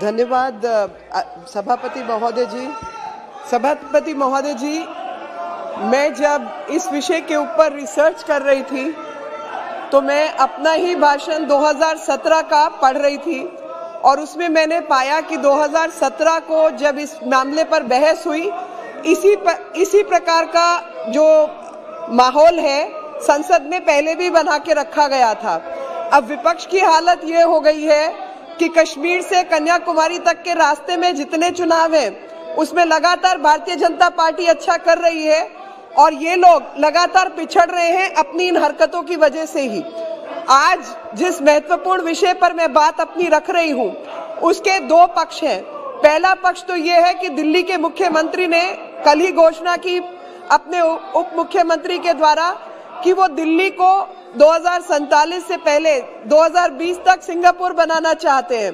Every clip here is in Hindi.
धन्यवाद सभापति महोदय जी। मैं जब इस विषय के ऊपर रिसर्च कर रही थी तो मैं अपना ही भाषण 2017 का पढ़ रही थी और उसमें मैंने पाया कि 2017 को जब इस मामले पर बहस हुई, इसी प्रकार का जो माहौल है संसद में पहले भी बना के रखा गया था। अब विपक्ष की हालत ये हो गई है कि कश्मीर से कन्याकुमारी तक के रास्ते में जितने चुनाव हैं उसमें लगातार भारतीय जनता पार्टी अच्छा कर रही है और ये लोग लगातार पिछड़ रहे हैं अपनी इन हरकतों की वजह से ही। आज जिस महत्वपूर्ण विषय पर मैं बात अपनी रख रही हूँ उसके दो पक्ष हैं। पहला पक्ष तो ये है कि दिल्ली के मुख्यमंत्री ने कल ही घोषणा की अपने उप मुख्यमंत्री के द्वारा कि वो दिल्ली को 2047 से पहले 2020 तक सिंगापुर बनाना चाहते हैं।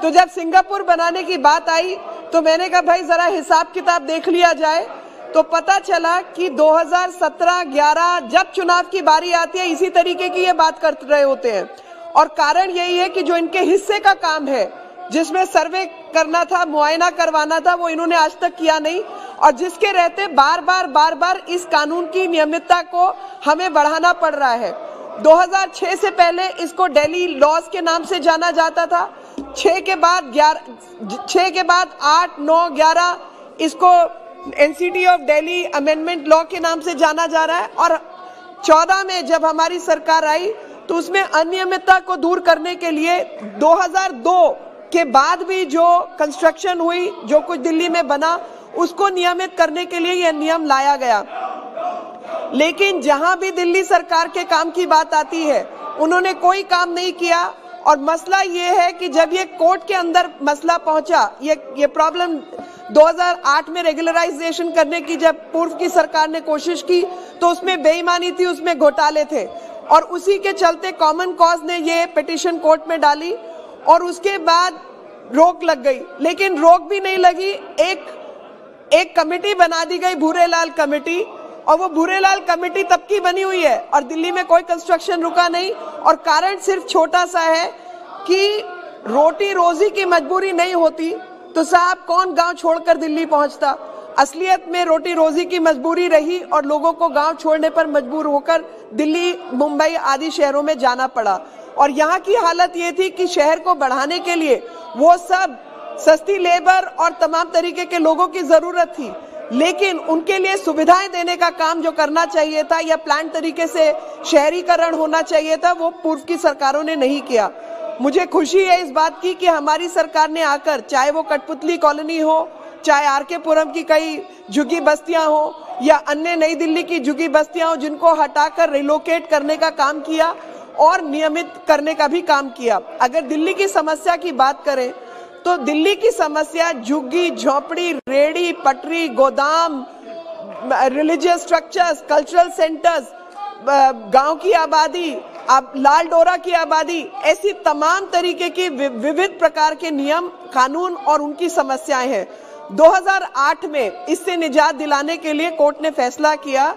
तो जब सिंगापुर बनाने की बात आई तो मैंने कहा भाई जरा हिसाब किताब देख लिया जाए। तो पता चला कि 2017-11 जब चुनाव की बारी आती है इसी तरीके की ये बात कर रहे होते हैं और कारण यही है कि जो इनके हिस्से का काम है जिसमें सर्वे करना था, मुआयना करवाना था, वो इन्होंने आज तक किया नहीं और जिसके रहते बार बार इस कानून की नियमितता को हमें बढ़ाना पड़ रहा है। 2006 से पहले इसको दिल्ली लॉज के नाम से जाना जाता था, 6 के बाद 8, 9, 11 इसको NCT of Delhi amendment law के नाम से जाना जा रहा है और 14 में जब हमारी सरकार आई तो उसमें अनियमितता को दूर करने के लिए 2002 के बाद भी जो कंस्ट्रक्शन हुई, जो कुछ दिल्ली में बना, उसको नियमित करने के लिए यह नियम लाया गया। लेकिन जहां भी दिल्ली सरकार के काम की बात आती है उन्होंने कोई काम नहीं किया और मसला ये है कि जब ये कोर्ट के अंदर मसला पहुंचा, ये प्रॉब्लम 2008 में रेगुलराइजेशन करने की जब पूर्व की सरकार ने कोशिश की तो उसमें बेईमानी थी, उसमें घोटाले थे और उसी के चलते कॉमन कॉज ने ये पिटीशन कोर्ट में डाली और उसके बाद रोक लग गई। लेकिन रोक भी नहीं लगी, एक कमेटी बना दी गई, भूरेलाल कमेटी, और वो भूरेलाल कमेटी तब की बनी हुई है और दिल्ली में कोई कंस्ट्रक्शन रुका नहीं और कारण सिर्फ छोटा सा है कि रोटी रोजी की मजबूरी नहीं होती तो साहब कौन गांव छोड़कर दिल्ली पहुंचता। असलियत में रोटी रोजी की मजबूरी रही और लोगों को गांव छोड़ने पर मजबूर होकर दिल्ली, मुंबई आदि शहरों में जाना पड़ा और यहाँ की हालत ये थी कि शहर को बढ़ाने के लिए वो सब सस्ती लेबर और तमाम तरीके के लोगों की जरूरत थी, लेकिन उनके लिए सुविधाएं देने का काम जो करना चाहिए था या प्लान तरीके से शहरीकरण होना चाहिए था वो पूर्व की सरकारों ने नहीं किया। मुझे खुशी है इस बात की कि हमारी सरकार ने आकर, चाहे वो कठपुतली कॉलोनी हो, चाहे आरके पुरम की कई झुग्गी बस्तियां हो या अन्य नई दिल्ली की झुग्गी बस्तियां हो, जिनको हटाकर रिलोकेट करने का काम किया और नियमित करने का भी काम किया। अगर दिल्ली की समस्या की बात करें तो दिल्ली की समस्या झुग्गी, झोपड़ी, रेड़ी, पटरी, गोदाम, रिलीजियस स्ट्रक्चर्स, कल्चरल सेंटर्स, गांव की आबादी, लाल डोरा की आबादी, ऐसी तमाम तरीके की विविध प्रकार के नियम, कानून और उनकी समस्याएं हैं। 2008 में इससे निजात दिलाने के लिए कोर्ट ने फैसला किया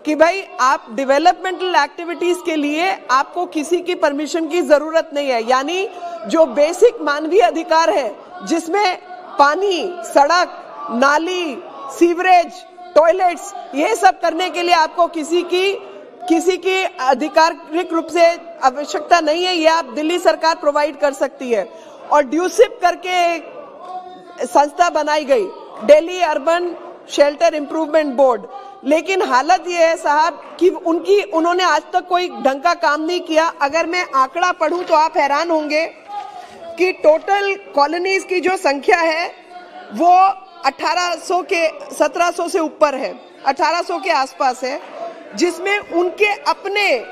कि भाई आप डेवलपमेंटल एक्टिविटीज के लिए आपको किसी की परमिशन की जरूरत नहीं है, यानी जो बेसिक मानवीय अधिकार है जिसमें पानी, सड़क, नाली, सीवरेज, टॉयलेट्स, ये सब करने के लिए आपको किसी की आधिकारिक रूप से आवश्यकता नहीं है, ये आप दिल्ली सरकार प्रोवाइड कर सकती है। और ड्यूसिप करके एक संस्था बनाई गई, Delhi urban shelter improvement board. लेकिन हालत ये है साहब कि उन्होंने आज तक कोई ढंग का काम नहीं किया। अगर मैं आंकड़ा पढ़ूं तो आप हैरान होंगे कि टोटल कॉलोनीज की जो संख्या है वो 1700 से ऊपर है, 1800 के आसपास है, जिसमें उनके अपने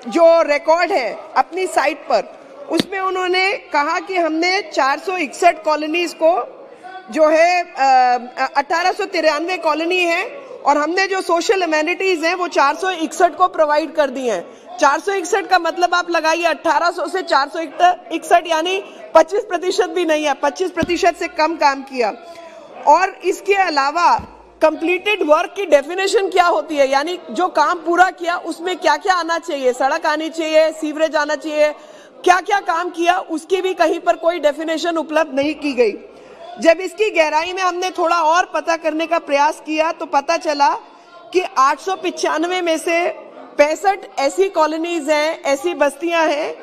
जो रिकॉर्ड है अपनी साइट पर, उसमें उन्होंने कहा कि हमने 461 कॉलोनीज को जो है 1893 कॉलोनी है और हमने जो सोशल एमेनिटीज हैं वो 461 को प्रोवाइड कर दी हैं। 461 का मतलब आप लगाइए 1800 से 461, यानी 25% भी नहीं है, 25% से कम काम किया। और इसके अलावा कंप्लीटेड वर्क की डेफिनेशन क्या होती है, यानी जो काम पूरा किया उसमें क्या क्या आना चाहिए, सड़क आनी चाहिए, सीवरेज आना चाहिए, क्या क्या काम किया उसकी भी कहीं पर कोई डेफिनेशन उपलब्ध नहीं की गई। जब इसकी गहराई में हमने थोड़ा और पता करने का प्रयास किया तो पता चला कि 895 में से 65 ऐसी कॉलोनीज हैं, ऐसी बस्तियां हैं,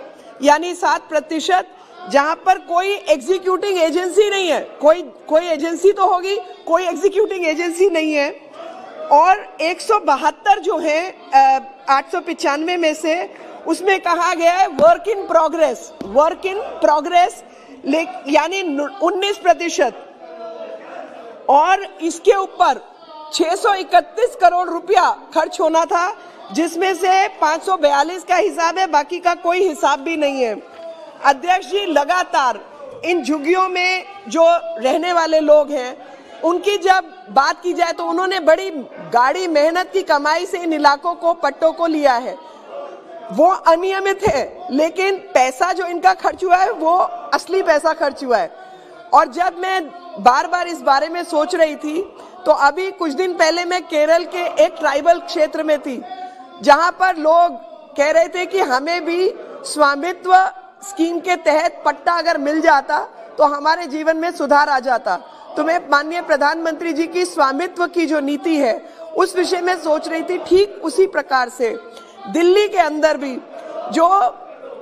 यानी 7%, जहां पर कोई एग्जीक्यूटिंग एजेंसी नहीं है। कोई एजेंसी तो होगी, कोई एग्जीक्यूटिंग एजेंसी नहीं है। और 172 जो है 895 में से, उसमें कहा गया है वर्क इन प्रोग्रेस, यानी 19%। और इसके ऊपर 631 करोड़ रुपया खर्च होना था, जिसमें से 542 का हिसाब है, बाकी का कोई हिसाब भी नहीं है। अध्यक्ष जी, लगातार इन झुग्गियों में जो रहने वाले लोग हैं उनकी जब बात की जाए तो उन्होंने बड़ी गाढ़ी मेहनत की कमाई से इन इलाकों को, पट्टों को लिया है। वो अनियमित है, लेकिन पैसा जो इनका खर्च हुआ है वो असली पैसा खर्च हुआ है। और जब मैं बार बार इस बारे में सोच रही थी तो अभी कुछ दिन पहले मैं केरल के एक ट्राइबल क्षेत्र में थी, जहां पर लोग कह रहे थे कि हमें भी स्वामित्व स्कीम के तहत पट्टा अगर मिल जाता तो हमारे जीवन में सुधार आ जाता। तो मैं माननीय प्रधानमंत्री जी की स्वामित्व की जो नीति है उस विषय में सोच रही थी। ठीक उसी प्रकार से दिल्ली के अंदर भी जो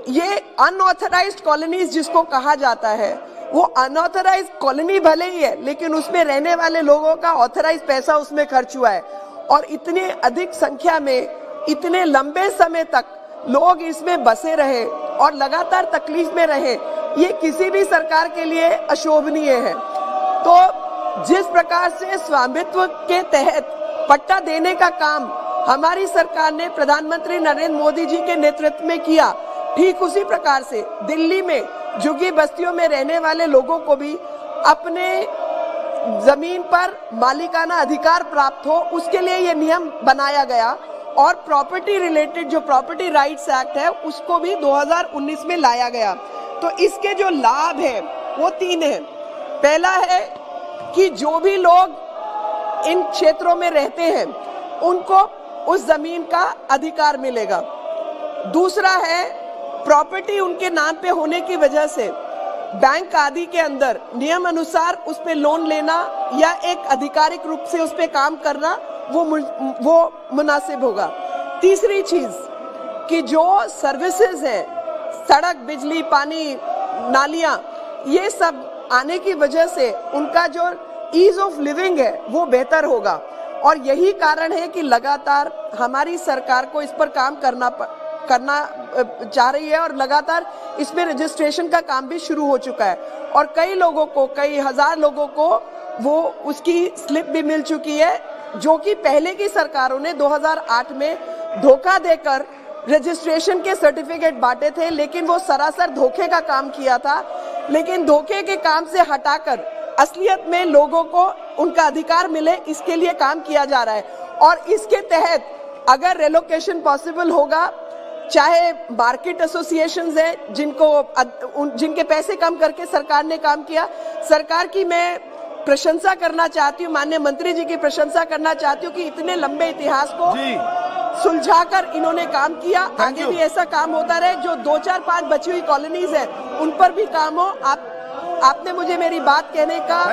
ये अनऑथराइज्ड कॉलोनीज जिसको कहा जाता है, वो अनऑथराइज्ड कॉलोनी भले ही है, लेकिन उसमें रहने वाले लोगों का ऑथराइज्ड पैसा उसमें खर्च हुआ है। और इतने अधिक संख्या में इतने लंबे समय तक लोग इसमें बसे रहे और लगातार तकलीफ में रहे, ये किसी भी सरकार के लिए अशोभनीय है। तो जिस प्रकार से स्वामित्व के तहत पट्टा देने का काम हमारी सरकार ने प्रधानमंत्री नरेंद्र मोदी जी के नेतृत्व में किया, ठीक उसी प्रकार से दिल्ली में झुग्गी बस्तियों में रहने वाले लोगों को भी अपने जमीन पर मालिकाना अधिकार प्राप्त हो, उसके लिए ये नियम बनाया गया। और प्रॉपर्टी रिलेटेड जो प्रॉपर्टी राइट्स एक्ट है उसको भी 2019 में लाया गया। तो इसके जो लाभ है वो 3 है। पहला है कि जो भी लोग इन क्षेत्रों में रहते हैं उनको उस जमीन का अधिकार मिलेगा। दूसरा है, प्रॉपर्टी उनके नाम पे होने की वजह से बैंक आदि के अंदर नियम अनुसार उस पे लोन लेना या एक आधिकारिक रूप से उस पे काम करना वो मुनासिब होगा। तीसरी चीज कि जो सर्विसेज है, सड़क, बिजली, पानी, नालियां, ये सब आने की वजह से उनका जो ईज ऑफ लिविंग है वो बेहतर होगा। और यही कारण है कि लगातार हमारी सरकार को इस पर काम करना चाह रही है और लगातार इसमें रजिस्ट्रेशन का काम भी शुरू हो चुका है। और कई लोगों को, कई हजार लोगों को वो उसकी स्लिप भी मिल चुकी है, जो कि पहले की सरकारों ने 2008 में धोखा देकर रजिस्ट्रेशन के सर्टिफिकेट बांटे थे, लेकिन वो सरासर धोखे का काम किया था। लेकिन धोखे के काम से हटाकर असलियत में लोगों को उनका अधिकार मिले, इसके लिए काम किया जा रहा है। और इसके तहत अगर रेलोकेशन पॉसिबल होगा, चाहे मार्केट एसोसिएशंस हैं जिनके पैसे कम करके सरकार ने काम किया, सरकार की मैं प्रशंसा करना चाहती हूँ, माननीय मंत्री जी की प्रशंसा करना चाहती हूँ कि इतने लंबे इतिहास को सुलझाकर इन्होंने काम किया। आगे भी ऐसा काम होता रहे। जो 2, 4, 5 बची हुई कॉलोनीज हैं उन पर भी काम हो। आपने मुझे मेरी बात कहने का